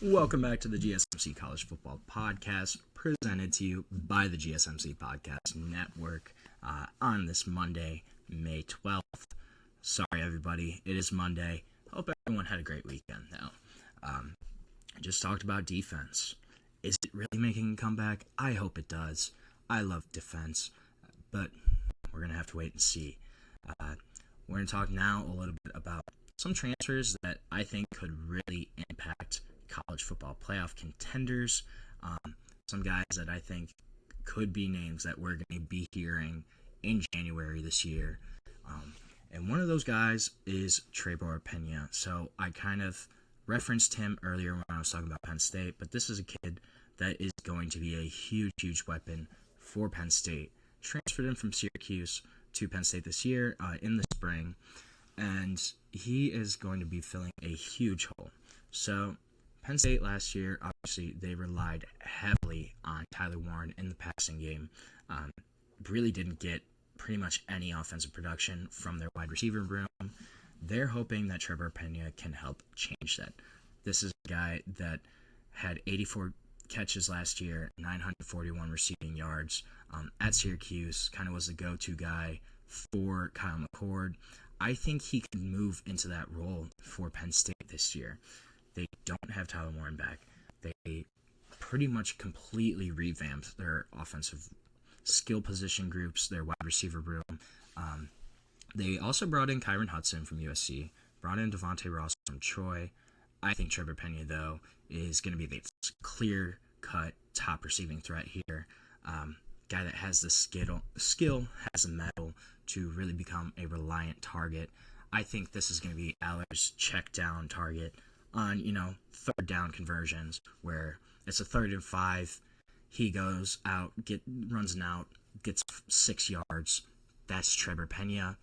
Welcome back to the GSMC College Football Podcast, presented to you by the GSMC Podcast Network on this Monday, May 12th. Sorry, everybody, it is Monday. Hope everyone had a great weekend, though. I just talked about defense. Is it really making a comeback? I hope it does. I love defense, but we're going to have to wait and see. We're going to talk now a little bit about some transfers that I think could really impact college football playoff contenders. Some guys that I think could be names that we're going to be hearing in January this year. And one of those guys is Trebor Pena. So I kind of referenced him earlier when I was talking about Penn State, but this is a kid that is going to be a huge weapon for Penn State. Transferred in from Syracuse to Penn State this year in the spring, and he is going to be filling a huge hole. So Penn State last year, obviously, they relied heavily on Tyler Warren in the passing game. Really didn't get pretty much any offensive production from their wide receiver room. They're hoping that Trebor Pena can help change that. This is a guy that had 84 catches last year, 941 receiving yards at Syracuse, kind of was the go-to guy for Kyle McCord. I think he could move into that role for Penn State this year. They don't have Tyler Warren back. They pretty much completely revamped their offensive skill position groups, their wide receiver room. They also brought in Kyron Hudson from USC, brought in Devontae Ross from Troy. I think Trebor Pena, though, is going to be the clear-cut top receiving threat here. Guy that has the skill, has the mettle to really become a reliant target. I think this is going to be Aller's check down target on, third down conversions where it's a 3rd and 5. He goes out, runs an out, gets 6 yards. That's Trebor Pena,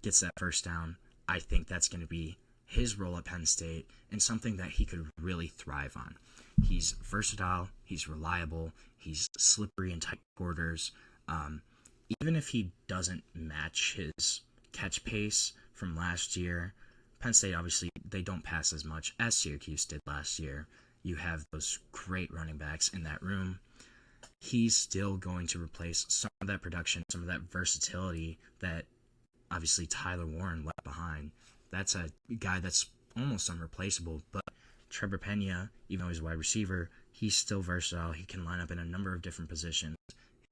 gets that first down. I think that's going to be his role at Penn State and something that he could really thrive on. He's versatile, he's reliable, he's slippery in tight quarters. Even if he doesn't match his catch pace from last year, Penn State, obviously, they don't pass as much as Syracuse did last year. You have those great running backs in that room. He's still going to replace some of that production, some of that versatility that, obviously, Tyler Warren left behind. That's a guy that's almost unreplaceable, but Trebor Pena, even though he's a wide receiver, he's still versatile. He can line up in a number of different positions.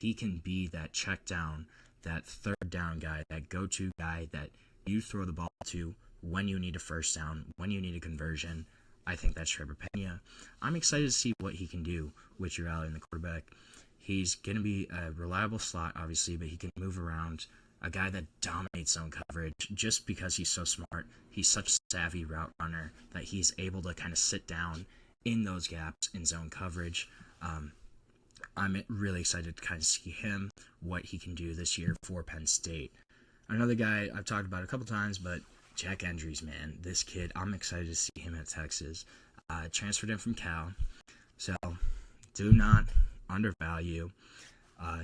He can be that check down, that third down guy, that go-to guy that you throw the ball to when you need a first down, when you need a conversion. I think that's Trebor Pena. I'm excited to see what he can do with Drew Allen, the quarterback. He's going to be a reliable slot, obviously, but he can move around. A guy that dominates zone coverage just because he's so smart. He's such a savvy route runner that he's able to kind of sit down in those gaps in zone coverage. I'm really excited to kind of see him, what he can do this year for Penn State. Another guy I've talked about a couple times, but Jack Endries, man. This kid, I'm excited to see him at Texas. Transferred in from Cal. So, do not undervalue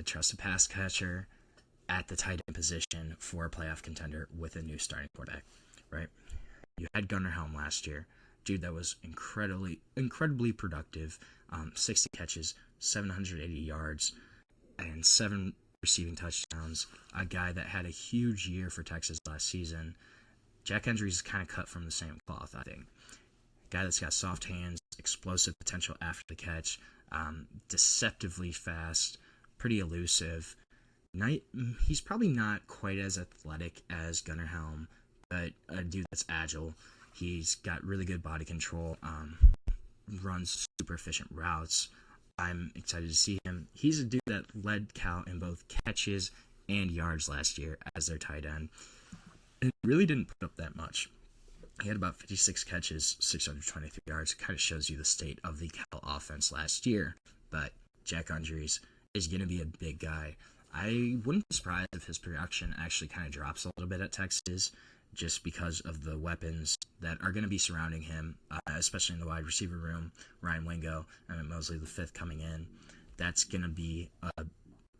trusted pass catcher at the tight end position for a playoff contender with a new starting quarterback, right? You had Gunnar Helm last year. Dude that was incredibly productive. 60 catches, 780 yards, and 7 receiving touchdowns. A guy that had a huge year for Texas last season. Jack Endries is kind of cut from the same cloth, I think. Guy that's got soft hands, explosive potential after the catch, deceptively fast, pretty elusive. He's probably not quite as athletic as Gunnar Helm, but a dude that's agile. He's got really good body control, runs super efficient routes. I'm excited to see him. He's a dude that led Cal in both catches and yards last year as their tight end. And really didn't put up that much. He had about 56 catches, 623 yards. Kind of shows you the state of the Cal offense last year. But Jack Endries is going to be a big guy. I wouldn't be surprised if his production actually kind of drops a little bit at Texas just because of the weapons that are going to be surrounding him, especially in the wide receiver room. Ryan Wingo and Mosley the fifth coming in. That's going to be a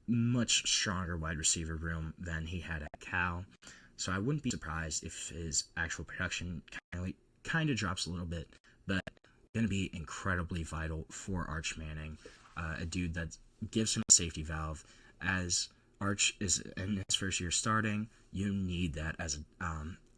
much stronger wide receiver room than he had at Cal. So I wouldn't be surprised if his actual production kind of drops a little bit. But going to be incredibly vital for Arch Manning, a dude that gives him a safety valve. As Arch is in his first year starting, you need that as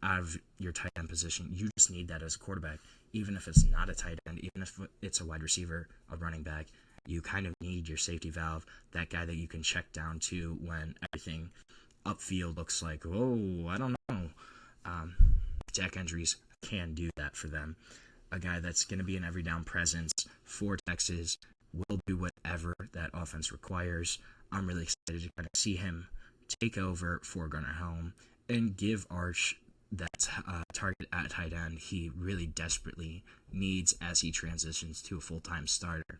out of your tight end position. You just need that as a quarterback, even if it's not a tight end, even if it's a wide receiver, a running back. You kind of need your safety valve, that guy that you can check down to when everything upfield looks like, oh, I don't know. Jack Endries can do that for them. A guy that's going to be an every down presence for Texas, will do whatever that offense requires. I'm really excited to kind of see him take over for Gunnar Helm and give Arch that target at tight end he really desperately needs as he transitions to a full-time starter.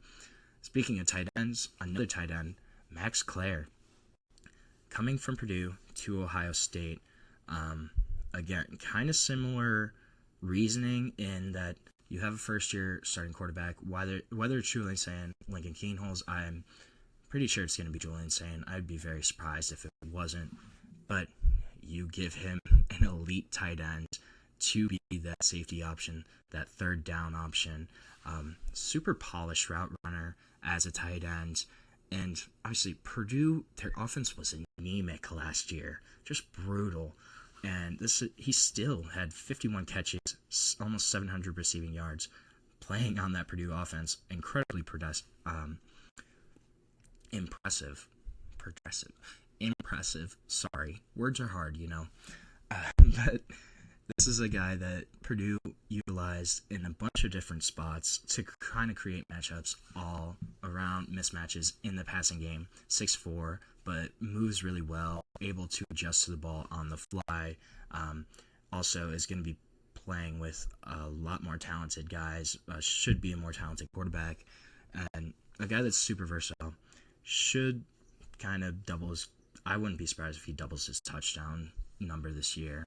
Speaking of tight ends, another tight end, Max Clare, coming from Purdue to Ohio State. Again, kind of similar reasoning in that you have a first-year starting quarterback. Whether it's Julian Sayin, Lincoln Keenholz, I'm pretty sure it's going to be Julian Sayin. I'd be very surprised if it wasn't. But you give him an elite tight end to be that safety option, that third down option, super polished route runner as a tight end. And obviously, Purdue, their offense was anemic last year, just brutal. And he still had 51 catches, almost 700 receiving yards, playing on that Purdue offense. Incredibly impressive. Sorry, words are hard, but this is a guy that Purdue utilized in a bunch of different spots to kind of create matchups all around mismatches in the passing game. 6'4", but moves really well, able to adjust to the ball on the fly. Also is going to be playing with a lot more talented guys, should be a more talented quarterback, and a guy that's super versatile. Should kind of I wouldn't be surprised if he doubles his touchdown number this year.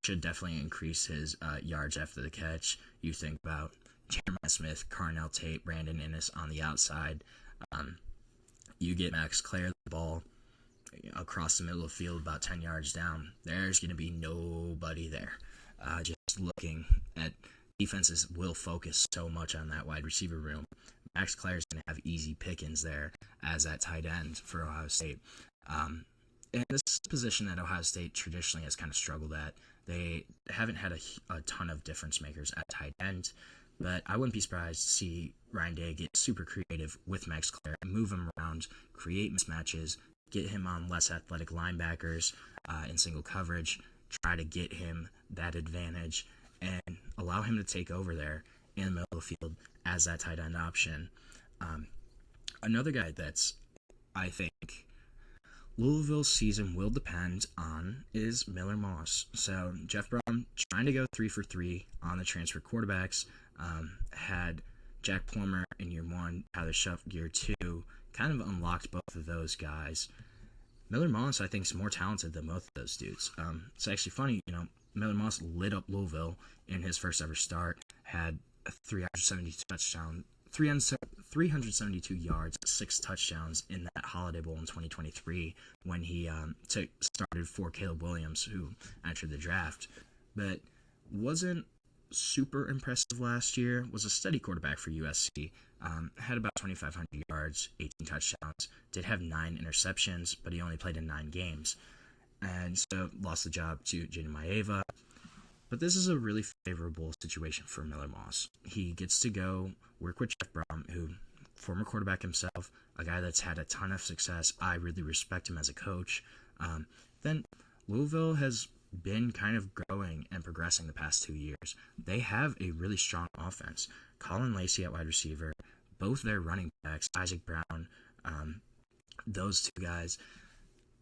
Should definitely increase his yards after the catch. You think about Jeremiah Smith, Carnell Tate, Brandon Innes on the outside. You get Max Clare the ball across the middle of the field about 10 yards down. There's going to be nobody there. Just looking at defenses will focus so much on that wide receiver room. Max Clare is going to have easy pickings there as that tight end for Ohio State. And this is a position that Ohio State traditionally has kind of struggled at. They haven't had a ton of difference makers at tight end, but I wouldn't be surprised to see Ryan Day get super creative with Max Clare, move him around, create mismatches, get him on less athletic linebackers in single coverage, try to get him that advantage, and allow him to take over there in the middle of the field as that tight end option. Another guy that's, I think, Louisville's season will depend on is Miller Moss. So Jeff Brom trying to go 3 for 3 on the transfer quarterbacks. Had Jack Plummer in year 1, Tyler Shuff year 2, kind of unlocked both of those guys. Miller Moss, I think, is more talented than both of those dudes. It's actually funny, Miller Moss lit up Louisville in his first ever start, had a 372 yards, 6 touchdowns in that Holiday Bowl in 2023 when he started for Caleb Williams, who entered the draft, but wasn't super impressive last year. Was a steady quarterback for USC. Had about 2,500 yards, 18 touchdowns. Did have 9 interceptions, but he only played in 9 games, and so lost the job to Jaden Maeva. But this is a really favorable situation for Miller Moss. He gets to go work with Jeff Brom, who, former quarterback himself, a guy that's had a ton of success. I really respect him as a coach. Then Louisville has been kind of growing and progressing the past 2 years. They have a really strong offense. Colin Lacey at wide receiver, both their running backs, Isaac Brown, those two guys.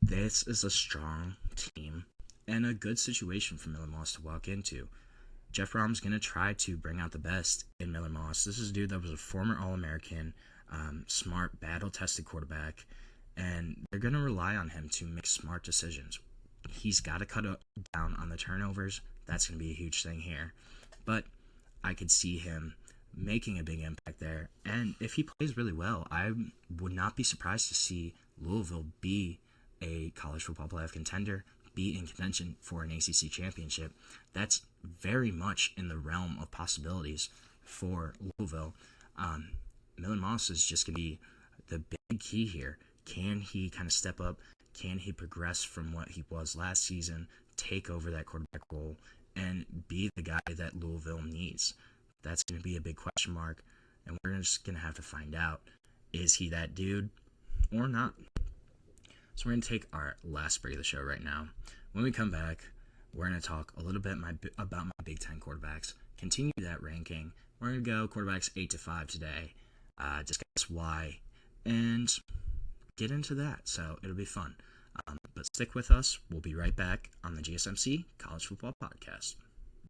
This is a strong team and a good situation for Miller Moss to walk into. Jeff Brom's going to try to bring out the best in Miller Moss. This is a dude that was a former All-American, smart, battle-tested quarterback, and they're going to rely on him to make smart decisions. He's got to cut down on the turnovers. That's going to be a huge thing here. But I could see him making a big impact there. And if he plays really well, I would not be surprised to see Louisville be a college football playoff contender, be in contention for an ACC championship. That's very much in the realm of possibilities for Louisville. Millen Moss is just going to be the big key here. Can he kind of step up? Can he progress from what he was last season, take over that quarterback role, and be the guy that Louisville needs? That's going to be a big question mark, and we're just going to have to find out, is he that dude or not? So we're going to take our last break of the show right now. When we come back, we're going to talk a little bit about my Big Ten quarterbacks, continue that ranking. We're going to go quarterbacks 8 to 5 today, discuss why, and get into that. So it'll be fun. But stick with us. We'll be right back on the GSMC College Football Podcast.